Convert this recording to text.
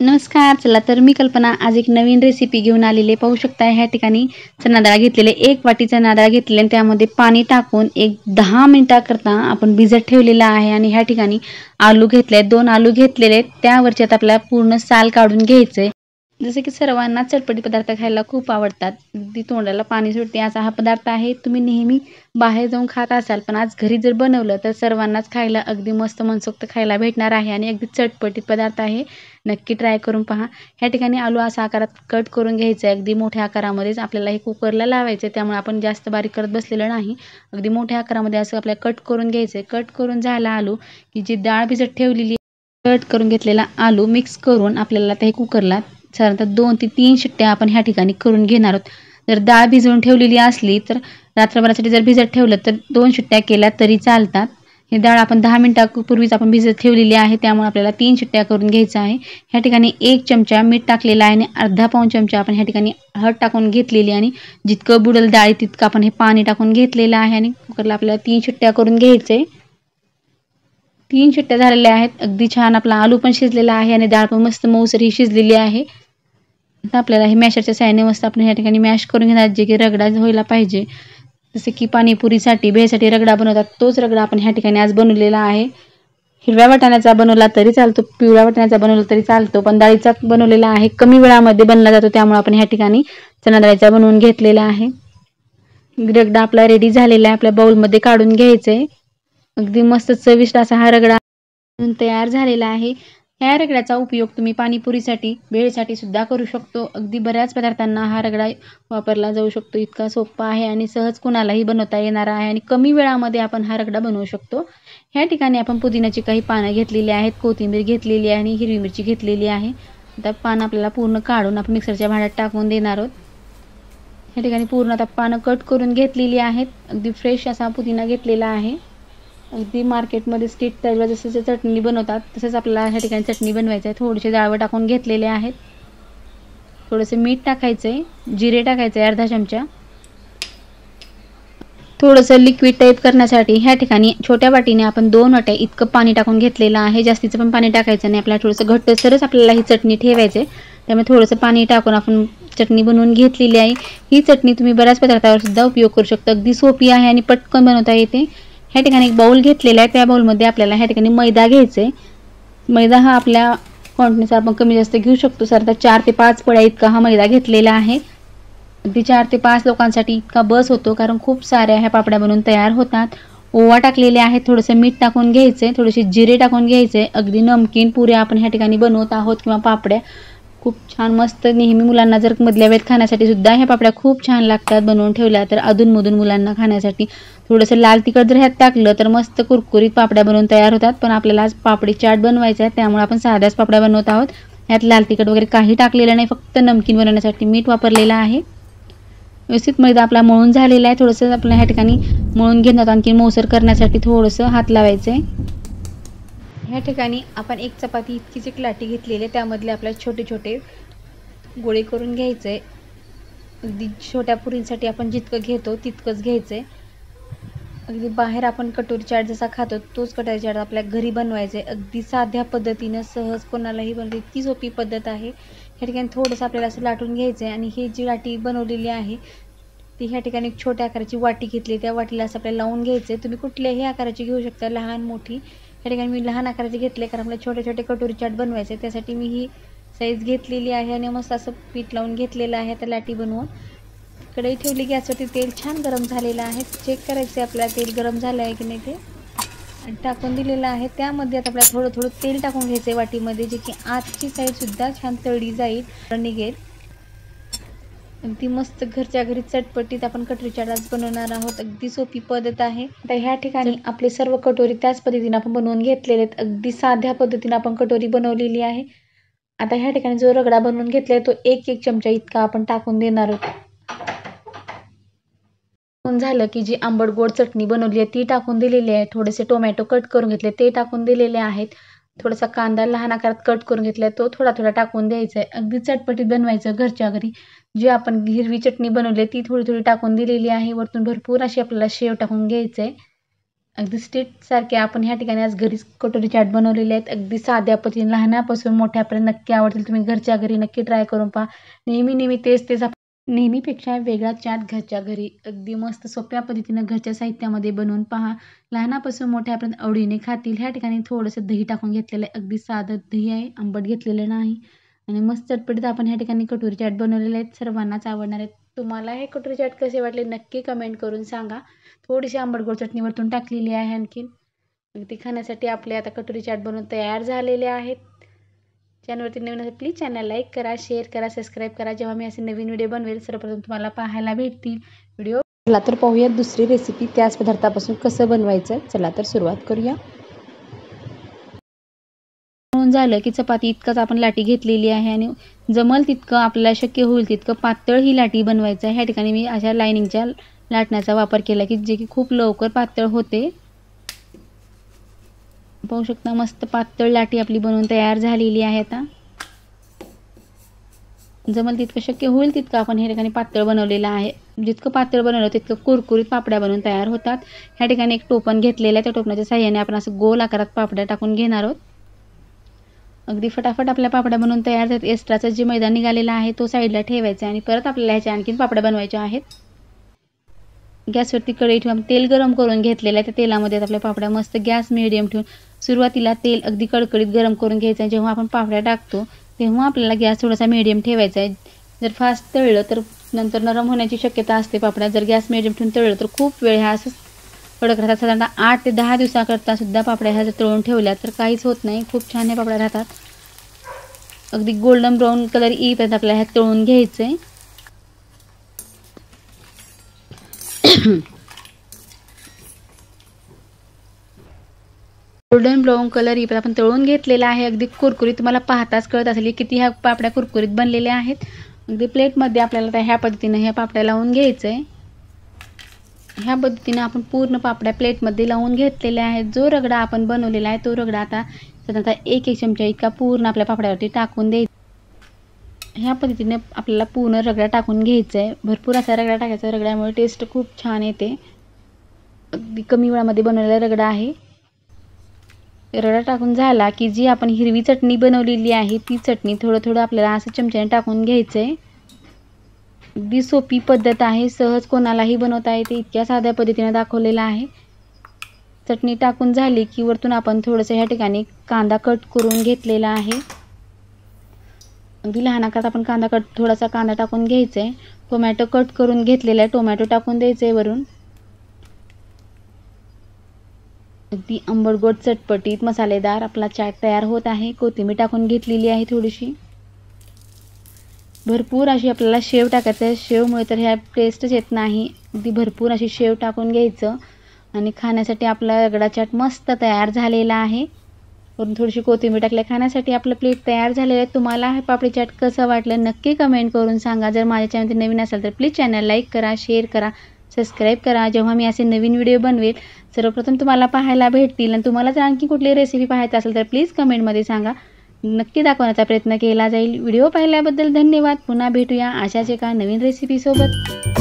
नमस्कार. चला तर मी कल्पना आज एक नवीन रेसिपी घेऊन आलेली पाहू शकता. ह्या ठिकाणी चणा डाळ घेतलेले, 1 वाटी चणा डाळ घेतलेली आणि त्यामध्ये पाणी टाकून एक 10 मिनिटाकरता आपण भिजत ठेवलेला आहे. आणि ह्या ठिकाणी आलू घेतले, 2 आलू घेतलेले, त्यावरचे आता आपल्याला पूर्ण साल काढून घ्यायचे. जसे की सर्वांना चटपटी पदार्थ खायला खूप आवडतात, अगदी तोंडाला पाणी सुटते असा हा पदार्थ आहे. तुम्ही नेहमी बाहेर जाऊन खात असाल, पण आज घरी जर बनवलं तर सर्वांनाच खायला अगदी मस्त मनसोक्त खायला भेटणार आहे आणि अगदी चटपटीत पदार्थ आहे. नक्की ट्राय करून पहा. ह्या ठिकाणी आलू असा आकारात कट करून घ्यायचं आहे, अगदी मोठ्या आकारामध्येच आपल्याला हे कुकरला लावायचं आहे, त्यामुळे आपण जास्त बारीक करत बसलेलं नाही. अगदी मोठ्या आकारामध्ये असं आपल्याला कट करून घ्यायचं आहे. कट करून झाला आलू की जी डाळ भिजत ठेवलेली कट करून घेतलेला आलू मिक्स करून आपल्याला ते कुकरला साधारणतः 2 ते 3 शिट्ट्या आपण ह्या ठिकाणी करून घेणार आहोत. जर डाळ भिजवून ठेवलेली असली तर रात्रभरासाठी जर भिजत ठेवलं तर 2 शिट्ट्या केल्या तरी चालतात. ही डाळ आपण 10 मिनिटापूर्वीच आपण भिजत ठेवलेली आहे, त्यामुळे आपल्याला 3 शिट्ट्या करून घ्यायचं आहे. ह्या ठिकाणी 1 चमचा मीठ टाकलेला आहे आणि अर्धा पाऊण चमचा आपण ह्या ठिकाणी हळद टाकून घेतलेली आणि जितकं बुडेल डाळी तितकं आपण हे पाणी टाकून घेतलेलं आहे आणि कुकरला आपल्याला 3 शिट्ट्या करून घ्यायचे. 3 शिट्ट्या झालेल्या आहेत. अगदी छान आपला आलू पण शिजलेला आहे आणि डाळ पण मस्त मऊसर ही शिजलेली आहे. आता आपल्याला हे मॅशरच्या साहाय्याने मस्त आपण ह्या ठिकाणी मॅश करून घेणार, जे की रगडा व्हायला पाहिजे. जसे की पाणीपुरीसाठी भेळसाठी रगडा बनवतात, तोच रगडा आपण ह्या ठिकाणी आज बनवलेला आहे. हिरव्या वाटाण्याचा बनवला तरी चालतो, पिवळ्या वाटाण्याचा बनवला तरी चालतो, पण डाळीचा बनवलेला आहे. कमी वेळामध्ये बनला जातो, त्यामुळे आपण ह्या ठिकाणी चणा डाळीचा बनवून घेतलेला आहे. रगडा आपला रेडी झालेला आहे, आपल्या बाउलमध्ये काढून घ्यायचा आहे. अगदी मस्त चविष्ट असा हा रगडा तयार झालेला आहे. ह्या रगड्याचा उपयोग तुम्ही पाणीपुरीसाठी, भेळसाठी सुद्धा करू शकतो. अगदी बऱ्याच पदार्थांना हा रगडा वापरला जाऊ शकतो. इतका सोपा आहे आणि सहज कुणालाही बनवता येणार आहे आणि कमी वेळामध्ये आपण हा रगडा बनवू शकतो. ह्या ठिकाणी आपण पुदिन्याची काही पानं घेतलेली आहेत, कोथिंबीर घेतलेली आहे आणि हिरवी मिरची घेतलेली आहे. आता पानं आपल्याला पूर्ण काढून आपण मिक्सरच्या भांड्यात टाकून देणार आहोत. ह्या ठिकाणी पूर्ण आता पानं कट करून घेतलेली आहेत. अगदी फ्रेश असा पुदिना घेतलेला आहे. अगदी मार्केटमध्ये स्ट्रीट स्टाईलवर जसं चटणी बनवतात तसंच आपल्याला ह्या ठिकाणी चटणी बनवायचं आहे. थोडेसे डाळवं टाकून घेतलेले आहेत. थोडंसं मीठ टाकायचं आहे, जिरे टाकायचं आहे अर्धा चमचा. थोडंसं लिक्विड टाईप करण्यासाठी ह्या ठिकाणी छोट्या वाटीने आपण 2 वाट्या इतकं पाणी टाकून घेतलेलं आहे. जास्तीचं पण पाणी टाकायचं नाही, आपल्याला थोडंसं घट्टसरच आपल्याला ही चटणी ठेवायचं आहे. त्यामुळे थोडंसं पाणी टाकून आपण चटणी बनवून घेतलेली आहे. ही चटणी तुम्ही बऱ्याच पदार्थावर सुद्धा उपयोग करू शकता. अगदी सोपी आहे आणि पटकन बनवता येते. ह्या ठिकाणी एक बाउल घेतलेला आहे, त्या बाउलमध्ये आपल्याला ह्या ठिकाणी मैदा घ्यायचा आहे. मैदा हा आपल्या क्वांटिटीनुसार आपण कमी जास्त घेऊ शकतो. साधारणतः 4 ते 5 पळ्या इतका हा मैदा घेतलेला आहे. अगदी 4 ते 5 लोकांसाठी इतका बस होतो, कारण खूप साऱ्या ह्या पापड्या बनवून तयार होतात. ओवा टाकलेले आहे, थोडंसं मीठ टाकून घ्यायचे, थोडेसे जिरे टाकून घ्यायचे. अगदी नमकीन पुऱ्या आपण ह्या ठिकाणी बनवत आहोत किंवा पापड्या खूप छान मस्त. नेहमी मुलांना जर मधल्या वेळेत खाण्यासाठी सुद्धा ह्या पापड्या खूप छान लागतात बनवून ठेवल्या तर. अधूनमधून मुलांना खाण्यासाठी थोडंसं लाल तिखट जर ह्यात टाकलं तर मस्त कुरकुरीत पापड्या बनवून तयार होतात. पण आपल्याला आज पापडी चाट बनवायचा आहे, त्यामुळे आपण साध्याच पापड्या बनवत आहोत. ह्यात लाल तिखट वगैरे काही टाकलेलं नाही, फक्त नमकीन बनवण्यासाठी मीठ वापरलेलं आहे. व्यवस्थित मैदा आपला मळून झालेला आहे. थोडंसं आपल्या ह्या ठिकाणी मळून घेण्यात आणखी मऊसर करण्यासाठी थोडंसं हात लावायचं आहे. ह्या ठिकाणी आपण एक चपाती इतकीच एक लाटी घेतलेली आहे, त्यामधले आपल्याला छोटे छोटे गोळे करून घ्यायचे आहे. अगदी छोट्या पुरींसाठी आपण जितकं घेतो तितकंच घ्यायचं आहे. अगदी बाहेर आपण कटोरी चाट जसा खातो तोच कटोरी चाट आपल्या घरी बनवायचं आहे. अगदी साध्या पद्धतीनं सहज कोणालाही बनवते, इतकी सोपी पद्धत आहे. ह्या ठिकाणी थोडंसं आपल्याला असं लाटून घ्यायचं आहे आणि ही जी लाटी बनवलेली आहे ती ह्या ठिकाणी एक छोट्या आकाराची वाटी घेतली, त्या वाटीला असं आपल्याला लावून घ्यायचं आहे. तुम्ही कुठल्याही आकाराची घेऊ शकता, लहान मोठी. ह्या ठिकाणी मी लहान आकाराची घेतले, कारण आपल्याला छोटे छोटे कटोरी चाट बनवायचे, त्यासाठी मी ही साईज घेतलेली आहे आणि मस्त असं पीठ लावून घेतलेलं आहे. त्या लाटी बनवून कढई ठेवली, गॅसवरती तेल छान गरम झालेलं आहे. चेक करायचं आहे आपल्याला तेल गरम झालं आहे की नाही ते, आणि टाकून दिलेलं आहे. त्यामध्ये आता आपल्याला थोडं थोडं तेल टाकून घ्यायचं आहे वाटीमध्ये, जे की आतची साईडसुद्धा छान तळली जाईल, निघेल. अगदी मस्त घरच्या घरी चटपटीत आपण कटोरी चाट आज बनवणार आहोत. अगदी सोपी पद्धत आहे. तर ह्या ठिकाणी आपले सर्व कटोरी त्याच पद्धतीने आपण बनवून घेतलेले आहेत. अगदी साध्या पद्धतीने आपण कटोरी बनवलेली आहे. आता ह्या ठिकाणी जो रगडा बनवून घेतलाय तो 1 चमचा इतका आपण टाकून देणार आहोत. झालं की जी आंबट गोड चटणी बनवली आहे ती टाकून दिलेली आहे. थोडेसे टोमॅटो कट करून घेतले ते टाकून दिलेले आहेत. थोडासा कांदा लहान आकारात कट करून घेतलाय तो थोडा थोडा टाकून द्यायचा आहे. अगदी चटपटीत बनवायचं घरच्या घरी. जी आपण हिरवी चटणी बनवली ती थोडी थोडी टाकून दिलेली आहे. वरतून भरपूर अशी आपल्याला शेव टाकून घ्यायचं आहे. अगदी स्ट्रीट सारखे आपण ह्या ठिकाणी आज घरीच कटोरी चाट बनवलेले आहेत. अगदी साध्या पद्धतीने लहानापासून मोठ्यापर्यंत नक्की आवडतील. तुम्ही घरच्या घरी नक्की ट्राय करून पहा. नेहमी तेच नेहमीपेक्षा वेगळा चाट घरच्या घरी अगदी मस्त सोप्या पद्धतीने घरच्या साहित्यामध्ये बनवून पहा. लहानापासून मोठ्यापर्यंत आवडीने खातील. ह्या ठिकाणी थोडंसं दही टाकून घेतलेलं आहे. अगदी साधं दही आहे, आंबट घेतलेलं नाही. आणि मस्त चटपटीत आपण ह्या ठिकाणी कटोरी चाट बनवलेले आहेत. सर्वांनाच आवडणार आहेत. तुम्हाला हे कटोरी चाट कसे वाटले नक्की कमेंट करून सांगा. थोडीशी आंबट गोड चटणी वरतून टाकलेली आहे आणखीन. ते खाण्यासाठी आपले आता कटोरी चाट बनवून तयार झालेले आहेत. चॅनलवरती नवीन असेल प्लीज चॅनल लाईक करा, शेअर करा, सबस्क्राईब करा. जेव्हा मी असे नवीन व्हिडिओ बनवेल सर्वप्रथम तुम्हाला पाहायला भेटतील व्हिडिओ. चला तर पाहूयात दुसरी रेसिपी त्याच पदार्थापासून कसं बनवायचं. चला तर सुरुवात करूया. झालं की चपाती इतकंच आपण लाटी घेतलेली आहे आणि जमल तितकं आपल्याला शक्य होईल तितकं पातळ ही लाटी बनवायचं आहे. ह्या ठिकाणी मी अशा लाईनिंगच्या लाटण्याचा वापर केला की जे की खूप लवकर पातळ होते. पाहू शकता मस्त पातळ लाटी आपली बनवून तयार झालेली आहे. आता जमल तितकं शक्य होईल तितकं आपण ह्या ठिकाणी पातळ बनवलेलं आहे. जितकं पातळ बनवलं तितकं कुरकुरीत पापड्या बनवून तयार होतात. ह्या ठिकाणी एक टोपण घेतलेलं आहे. त्या टोपणाच्या साहाय्याने आपण असं गोल आकारात पापड्या टाकून घेणार आहोत. अगदी फटाफट आपल्या पापड्या बनवून तयार झाल्यात. एक्स्ट्राचं जे मैदा निघालेला आहे तो साईडला ठेवायचा आणि परत आपल्याला ह्याच्या आणखीन पापड्या बनवायच्या आहेत. गॅसवरती कढई ठेवून तेल गरम करून घेतलेलं आहे. त्या तेलामध्ये आपल्या पापड्या मस्त गॅस मिडियम ठेवून सुरुवातीला तेल अगदी कडकडीत गरम करून घ्यायचं आहे. जेव्हा आपण पापड्या टाकतो तेव्हा आपल्याला गॅस थोडासा मिडियम ठेवायचा आहे. जर फास्ट तळलं तर नंतर नरम होण्याची शक्यता असते पापड्या. जर गॅस मिडियम ठेवून तळलं तर खूप वेळ ह्या असं कडक राहतात. साधारणतः 8 ते 10 दिवसाकरता सुद्धा पापड्या ह्या जर तळून ठेवल्या तर काहीच होत नाही. खूप छान ह्या पापड्या राहतात. अगदी गोल्डन ब्राऊन कलर येईपर्यंत आपल्याला ह्या तळून घ्यायचं आहे. गोल्डन ब्राऊन कलर येईपर्यंत आपण तळून घेतलेला आहे. अगदी कुरकुरीत तुम्हाला पाहताच कळत असेल किती ह्या पापड्या कुरकुरीत बनलेल्या आहेत. अगदी प्लेटमध्ये आपल्याला ह्या पद्धतीने ह्या पापड्या लावून घ्यायचं आहे. ह्या पद्धतीने आपण पूर्ण पापड्या प्लेटमध्ये लावून घेतलेल्या आहेत. जो रगडा आपण बनवलेला आहे तो रगडा आता साधारणतः 1 चमचा इतका पूर्ण आपल्या पापड्यावरती टाकून द्यायचा. ह्या पद्धतीने आपल्याला पूर्ण रगडा टाकून घ्यायचा आहे. भरपूर असा रगडा टाकायचा. रगड्यामुळे टेस्ट खूप छान येते. अगदी कमी वेळामध्ये बनवलेला रगडा आहे. रगडा टाकून झाला की जी आपण हिरवी चटणी बनवलेली आहे ती चटणी थोडं आपल्याला असं चमच्याने टाकून घ्यायचं आहे. अगदी सोपी पद्धत आहे. सहज कोणालाही बनवता येते. इतक्या साध्या पद्धतीने दाखवलेला आहे. चटणी टाकून झाली की वरतून आपण थोडंसं ह्या ठिकाणी कांदा कट करून घेतलेला आहे. अगदी लहान आकारात आपण थोडासा कांदा टाकून घ्यायचा आहे. टोमॅटो कट करून घेतलेला आहे. टोमॅटो टाकून द्यायचं आहे वरून. अगदी आंबट गोड चटपटीत मसालेदार आपला चाट तयार होत आहे. कोथिंबीर टाकून घेतलेली आहे थोडीशी. भरपूर अशी आपल्याला शेव टाकायचं आहे. शेवमुळे तर ह्या टेस्टच येत नाही. अगदी भरपूर अशी शेव टाकून घ्यायचं आणि खाण्यासाठी आपला रगडा चाट मस्त तयार झालेला आहे. वरून थोडीशी कोथिंबीर टाकल्या खाण्यासाठी आपलं प्लेट तयार झालेलं आहे. तुम्हाला हे पापडी चाट कसं वाटलं नक्की कमेंट करून सांगा. जर माझ्या चॅनलवर नवीन असाल तर प्लीज चॅनल लाईक करा, शेअर करा, सबस्क्राईब करा. जेव्हा मी असे नवीन व्हिडिओ बनवेल सर्वप्रथम तुम्हाला पाहायला भेटतील. आणि तुम्हाला जर आणखी कुठली रेसिपी पाहायची असेल तर प्लीज कमेंटमध्ये सांगा. नक्की दाखवण्याचा प्रयत्न केला जाईल. व्हिडिओ पाहिल्याबद्दल धन्यवाद. पुन्हा भेटूया अशाच एका नवीन रेसिपीसोबत.